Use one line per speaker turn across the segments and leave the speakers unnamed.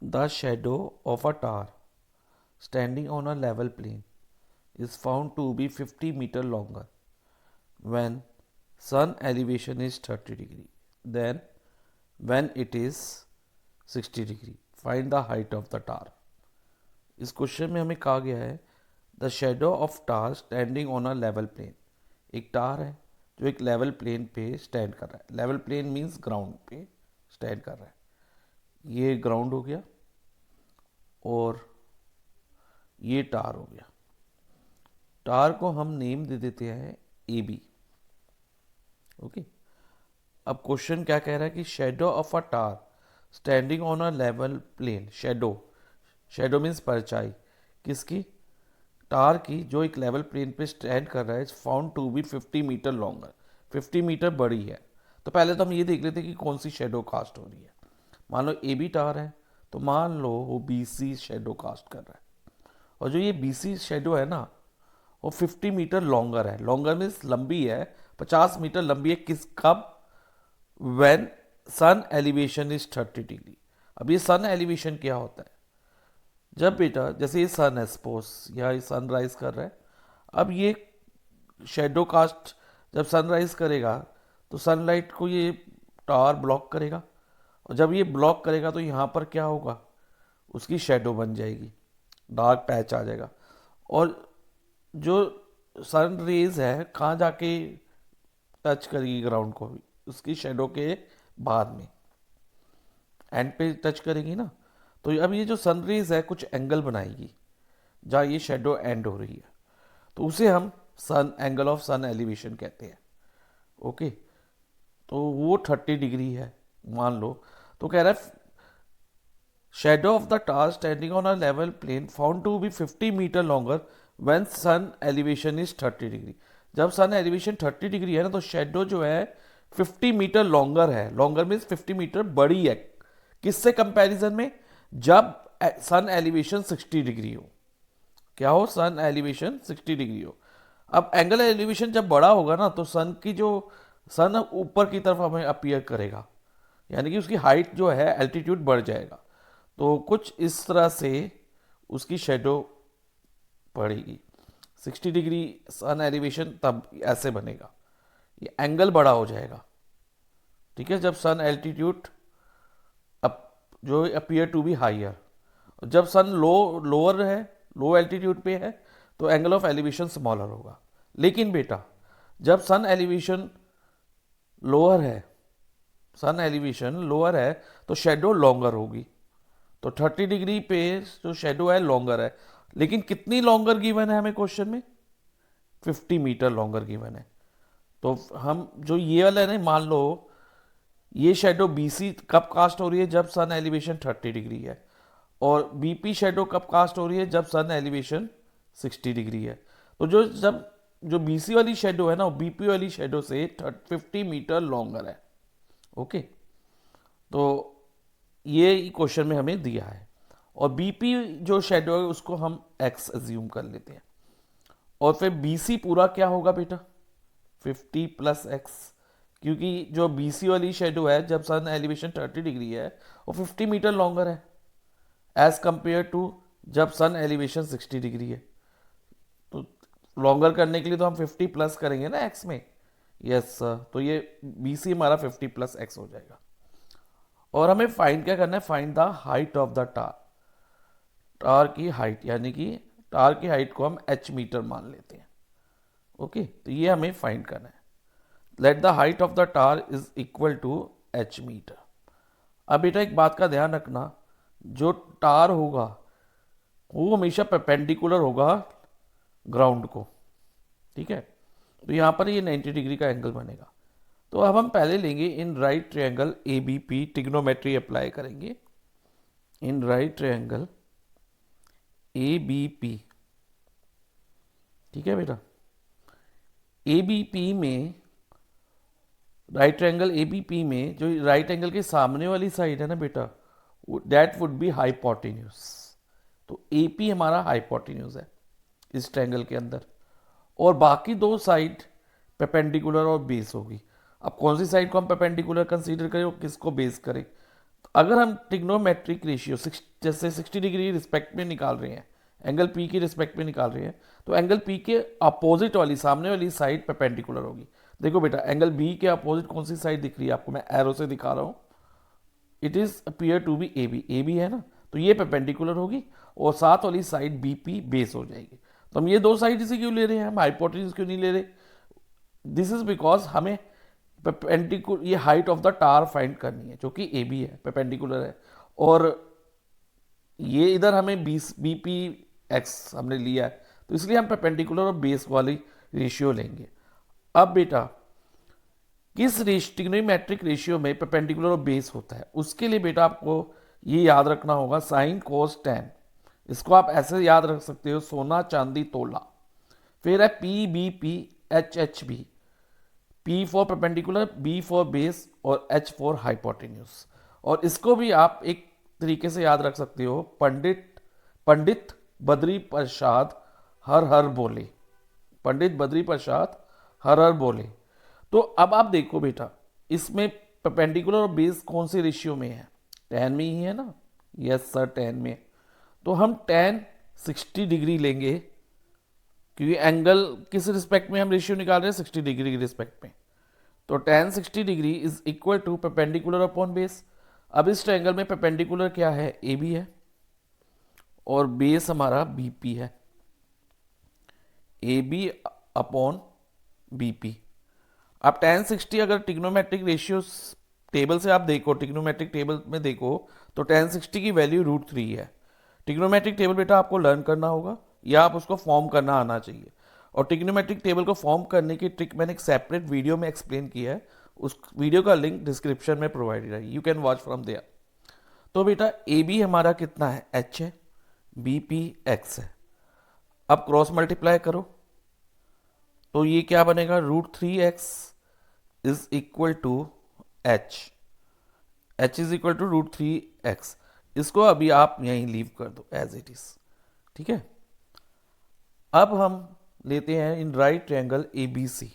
The shadow of a tower standing on a level plane is found to be 50 meter longer when sun elevation is 30 degree than when it is 60 degree. Find the height of the tower. इस question में हमें कहा गया है the shadow of tower standing on a level plane. एक tower है जो एक लेवल प्लेन पे स्टैंड कर रहा है। लेवल प्लेन मीन्स ग्राउंड पे स्टैंड कर रहा है। ये ग्राउंड हो गया और ये टार हो गया। टार को हम नेम दे देते हैं ए बी। ओके, अब क्वेश्चन क्या कह रहा है कि shadow of a tower standing on a level plane. Shadow, shadow means परछाई किसकी? टार की, जो एक लेवल प्लेन पे स्टैंड कर रहा है। Found to be 50 meter longer, 50 meter बड़ी है। तो पहले तो हम ये देख लेते हैं कि कौन सी शेडो कास्ट हो रही है। मान लो ए बी टार है तो मान लो वो बी सी शेडो कास्ट कर रहा है। और जो ये बी सी शेडो है ना वो 50 मीटर लॉन्गर है। लॉन्गर मीन्स लंबी है, 50 मीटर लंबी है। किस कब? When sun elevation is 30 degree. अब ये सन एलिवेशन क्या होता है? जब बेटा जैसे ये सन है, सपोज या ये सन राइज कर रहा है। अब ये शेडो कास्ट जब सनराइज करेगा तो सनलाइट को ये टावर ब्लॉक करेगा। और जब ये ब्लॉक करेगा तो यहाँ पर क्या होगा? उसकी शेडो बन जाएगी, डार्क पैच आ जाएगा। और जो सन रेज है कहाँ जाके टच करेगी ग्राउंड को? भी उसकी शेडो के बाद में एंड पे टच करेगी ना। तो अब ये जो सन रेज है कुछ एंगल बनाएगी जहाँ ये शेडो एंड हो रही है, तो उसे हम सन एंगल ऑफ सन एलिवेशन कहते हैं। ओके, तो वो 30 डिग्री है मान लो। तो कह रहा है shadow of the tower standing on a level plane found to be 50 meter longer when sun elevation is 30 degree. जब सन एलिवेशन 30 डिग्री है ना तो शेडो जो है 50 मीटर लॉन्गर है। लॉन्गर मीन्स 50 मीटर बड़ी है। किससे कंपैरिजन में? जब सन एलिवेशन 60 डिग्री हो। क्या हो? सन एलिवेशन 60 डिग्री हो। अब एंगल एलिवेशन जब बड़ा होगा ना तो सन की जो सन ऊपर की तरफ हमें अपीयर करेगा, यानी कि उसकी हाइट जो है एल्टीट्यूड बढ़ जाएगा। तो कुछ इस तरह से उसकी शेडो पड़ेगी। 60 डिग्री सन एलिवेशन तब ऐसे बनेगा, ये एंगल बड़ा हो जाएगा। ठीक है, जब सन एल्टीट्यूड अप जो अपीयर टू बी हाइयर। जब सन लोअर है, लो एल्टीट्यूड पे है, तो एंगल ऑफ एलिवेशन स्मॉलर होगा। लेकिन बेटा जब सन एलिवेशन लोअर है, सन एलिवेशन लोअर है तो शेडो लॉन्गर होगी। तो 30 डिग्री पे जो शेडो है लॉन्गर है। लेकिन कितनी लॉन्गर गिवन है हमें क्वेश्चन में? 50 मीटर लॉन्गर गिवन है। तो हम जो ये वाला है ना, मान लो ये शेडो बीसी कब कास्ट हो रही है? जब सन एलिवेशन 30 डिग्री है। और बीपी शेडो कब कास्ट हो रही है? जब सन एलिवेशन 60 डिग्री है। तो जो बीसी वाली शेडो है ना वो बीपी वाली शेडो से 50 मीटर लॉन्गर है। ओके, तो ये क्वेश्चन में हमें दिया है। और बीपी जो शेडो है उसको हम एक्स एज्यूम कर लेते हैं। और फिर बीसी पूरा क्या होगा बेटा? 50 प्लस एक्स, क्योंकि जो बीसी वाली शेडो है जब सन एलिवेशन 30 डिग्री है वो 50 मीटर लॉन्गर है एज कंपेयर टू जब सन एलिवेशन 60 डिग्री है। तो लॉन्गर करने के लिए तो हम 50 प्लस करेंगे ना एक्स में। यस सर, तो ये बी सी हमारा 50 प्लस एक्स हो जाएगा। और हमें फाइंड क्या करना है? Find the height of the tower. Tower की हाइट, यानी कि टार की हाइट को हम एच मीटर मान लेते हैं। ओके, तो ये हमें फाइंड करना है। Let the height of the tower is equal to H meter. अब बेटा एक बात का ध्यान रखना, जो टार होगा वो हमेशा परपेंडिकुलर होगा ग्राउंड को। ठीक है, तो यहाँ पर ये 90 डिग्री का एंगल बनेगा। तो अब हम पहले लेंगे in right triangle A B P, trigonometry apply करेंगे। In right triangle A B P, ठीक है बेटा। ए बी पी में, right triangle A B P में जो राइट एंगल के सामने वाली साइड है ना बेटा, दैट वुड बी हाइपोटेन्यूज। तो ए पी हमारा हाइपोटेन्यूज है इस ट्रायंगल के अंदर। और बाकी दो साइड परपेंडिकुलर और बेस होगी। अब कौन सी साइड को हम परपेंडिकुलर कंसीडर करें और किसको बेस करें? अगर हम ट्रिग्नोमेट्रिक रेशियो जैसे 60 डिग्री रिस्पेक्ट में निकाल रहे हैं, एंगल पी की रिस्पेक्ट में निकाल रहे हैं, तो एंगल पी के अपोजिट वाली सामने वाली साइड परपेंडिकुलर होगी। देखो बेटा, एंगल बी के अपोजिट कौन सी साइड दिख रही है आपको, मैं एरो से दिखा रहा हूँ। It is appear to be A B है ना, तो ये परपेंडिकुलर होगी और साथ वाली साइड बी पी बेस हो जाएगी। तो हम ये दो साइड इसे क्यों ले रहे हैं, हम हाइपोटेन्यूज क्यों नहीं ले रहे? दिस इज बिकॉज हमें परपेंडिकुलर ये height of the tower find करनी है, जो कि ए बी है, परपेंडिकुलर है, और ये इधर हमें बी पी एक्स हमने लिया है, तो इसलिए हम परपेंडिकुलर और बेस वाली रेशियो लेंगे। अब बेटा, किस ट्रिग्नोमेट्रिक रेशियो में परपेंडिकुलर और बेस होता है, उसके लिए बेटा आपको ये याद रखना होगा, साइन कोस टेन। इसको आप ऐसे याद रख सकते हो, सोना चांदी तोला। फिर है P B P H H B, P for perpendicular, B for base और एच फॉर हाइपोटेन्यूज। और इसको भी आप एक तरीके से याद रख सकते हो, पंडित बद्री प्रसाद हर हर बोले, पंडित बद्री प्रसाद हर हर बोले। तो अब आप देखो बेटा, इसमें परपेंडिकुलर और बेस कौन से रेशियो में है, टेन में ही है ना? यस सर, टेन में। तो हम टेन 60 डिग्री लेंगे, क्योंकि एंगल किस रिस्पेक्ट में हम रेशियो निकाल रहे हैं, 60 डिग्री के रिस्पेक्ट में। तो tan 60 degree is equal to perpendicular upon base. अब इस ट्रायंगल में परपेंडिकुलर क्या है, ए बी है, और बेस हमारा बी पी है, A B upon B P. अब टेन 60 अगर ट्रिग्नोमेट्रिक रेशियो टेबल से आप देखो, ट्रिग्नोमेट्रिक टेबल में देखो, तो टेन 60 की वैल्यू √3 है। ट्रिग्नोमेट्रिक टेबल बेटा आपको लर्न करना होगा, या आप उसको फॉर्म करना आना चाहिए। और ट्रिग्नोमेट्रिक टेबल को फॉर्म करने की ट्रिक मैंने एक सेपरेट वीडियो में एक्सप्लेन किया है, उस वीडियो का लिंक डिस्क्रिप्शन में प्रोवाइडेड है, you can watch from there. तो बेटा ए बी हमारा कितना है, एच है, बी पी एक्स है। अब क्रॉस मल्टीप्लाई करो, तो ये क्या बनेगा, √3x is equal to H, H is equal to √3x। इसको अभी आप यहीं लीव कर दो एज इट इज, ठीक है। अब हम लेते हैं in right triangle A B C,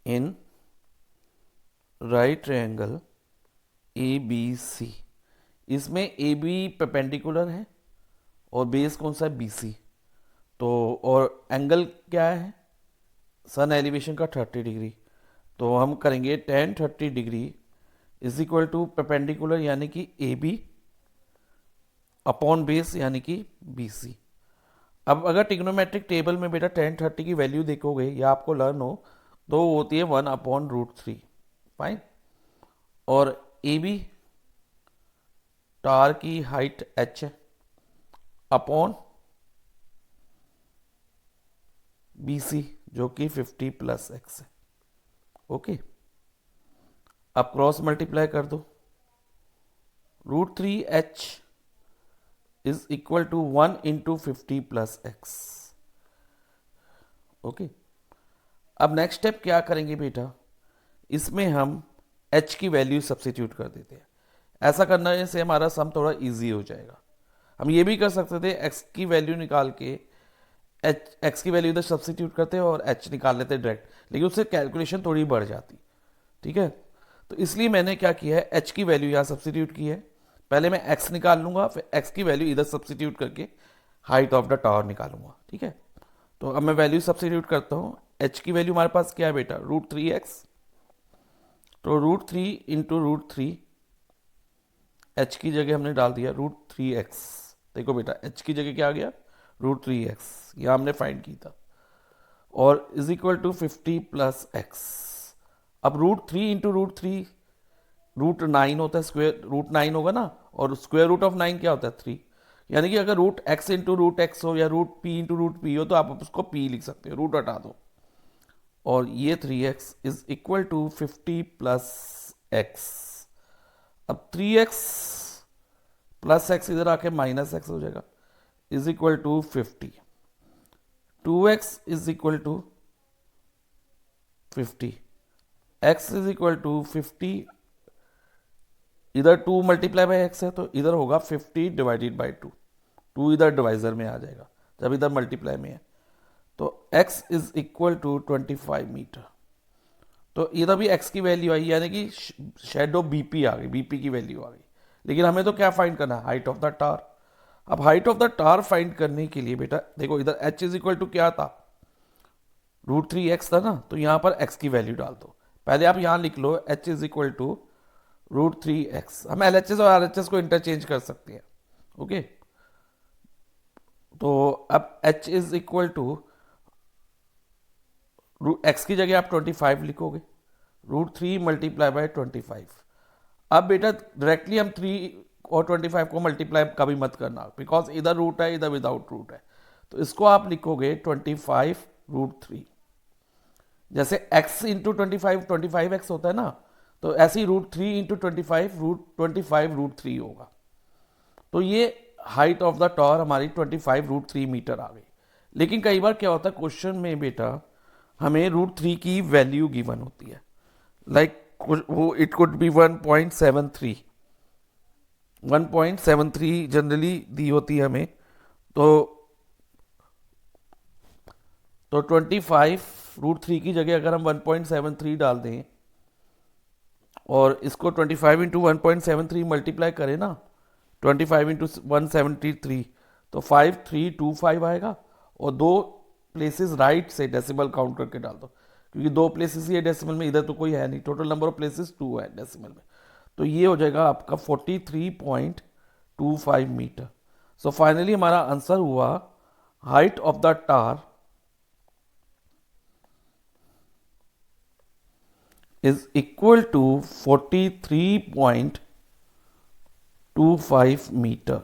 in right triangle A B C, इसमें ए बी परपेंडिकुलर है और बेस कौन सा है, बी सी। तो और एंगल क्या है, सन एलिवेशन का 30 डिग्री। तो हम करेंगे tan 30 degree is equal to perpendicular यानी कि ए बी अपॉन बेस यानी कि बी सी। अब अगर ट्रिग्नोमेट्रिक टेबल में बेटा टेन 30 की वैल्यू देखोगे या आपको लर्न हो, तो वो होती है 1/√3, फाइन। और ए बी टार की हाइट एच है, अपॉन बी सी जो कि 50 + x है, ओके। अब क्रॉस मल्टीप्लाई कर दो, √3h is equal to 1 × 50 + x, okay. अब नेक्स्ट स्टेप क्या करेंगे बेटा, इसमें हम h की वैल्यू सब्सिट्यूट कर देते हैं। ऐसा करने से हमारा सम थोड़ा इजी हो जाएगा। हम ये भी कर सकते थे, x की वैल्यू निकाल के x की वैल्यू इधर सब्सिट्यूट करते हैं और h निकाल लेते डायरेक्ट, लेकिन उससे कैलकुलेशन थोड़ी बढ़ जाती, ठीक है। तो इसलिए मैंने क्या किया है, h की वैल्यू यहाँ सब्सिट्यूट की है। पहले मैं x निकाल लूंगा, फिर x की वैल्यू इधर सब्सिट्यूट करके हाइट ऑफ द टावर निकालूंगा, ठीक है। तो अब मैं वैल्यू सब्सिट्यूट करता हूँ। h की वैल्यू हमारे पास क्या है बेटा, √3x। तो √3 × √3, h की जगह हमने डाल दिया √3x। देखो बेटा, h की जगह क्या आ गया, √3x, यह हमने फाइंड की था, और इज इक्वल टू 50 + x। अब √3 × √3 √9 होता है, स्क्वायर √9 होगा ना, और स्क्वायर रूट ऑफ 9 क्या होता है, 3। यानी कि अगर √x × √x हो या √p × √p हो, तो आप उसको p लिख सकते हो, रूट हटा दो, और ये 3x is equal to 50 + x। अब 3x + x इधर आके -x हो जाएगा, is equal to 50। 2x is equal to 50, x is equal to 50, इधर 2 × x है, तो इधर होगा 50 / 2, 2 इधर डिवाइजर में आ जाएगा जब इधर मल्टीप्लाई में है। तो x is equal to 25 meter. तो इधर भी x की वैल्यू आई, यानी कि शेडो बीपी आ गई, बीपी की वैल्यू आ गई। लेकिन हमें तो क्या फाइंड करना है, हाइट ऑफ द टावर। अब height of the tower find करने के लिए बेटा देखो, इधर h इज इक्वल टू क्या था, √3x था ना, तो यहां पर x की वैल्यू डाल दो। पहले आप यहां लिख लो h is equal to √3x। हम LHS और RHS को इंटरचेंज कर सकते हैं। ओके, तो अब h is equal to x की जगह आप 25 लिखोगे, √3 मल्टीप्लाई बाय 25। अब बेटा डायरेक्टली हम 3 और 25 को मल्टीप्लाई कभी मत करना, बिकॉज इधर रूट है, इधर विदाउट रूट है। तो इसको आप लिखोगे 25 √3। जैसे x इंटू 25x होता है ना, तो ऐसे ही √3 इंटू 25 होगा। तो ये हाइट ऑफ द टावर हमारी 25 √3 मीटर आ गई। लेकिन कई बार क्या होता है क्वेश्चन में बेटा, हमें √3 की वैल्यू गिवन होती है, लाइक वो इट कुड बी 1.73 जनरली दी होती है हमें। तो 25 √3 की जगह अगर हम 1.73 डाल दें और इसको 25 इंटू 1.73 मल्टीप्लाई करें ना, 25 इंटू 173, तो 5325 आएगा। और दो प्लेसेस राइट से डेसिमल काउंट करके डाल दो, क्योंकि दो प्लेसेस ये डेसिमल में, इधर तो कोई है नहीं, टोटल नंबर ऑफ प्लेसेस 2 है डेसिमल में। तो ये हो जाएगा आपका 43.25 मीटर। सो फाइनली हमारा आंसर हुआ height of the tower is equal to 43.25 meter.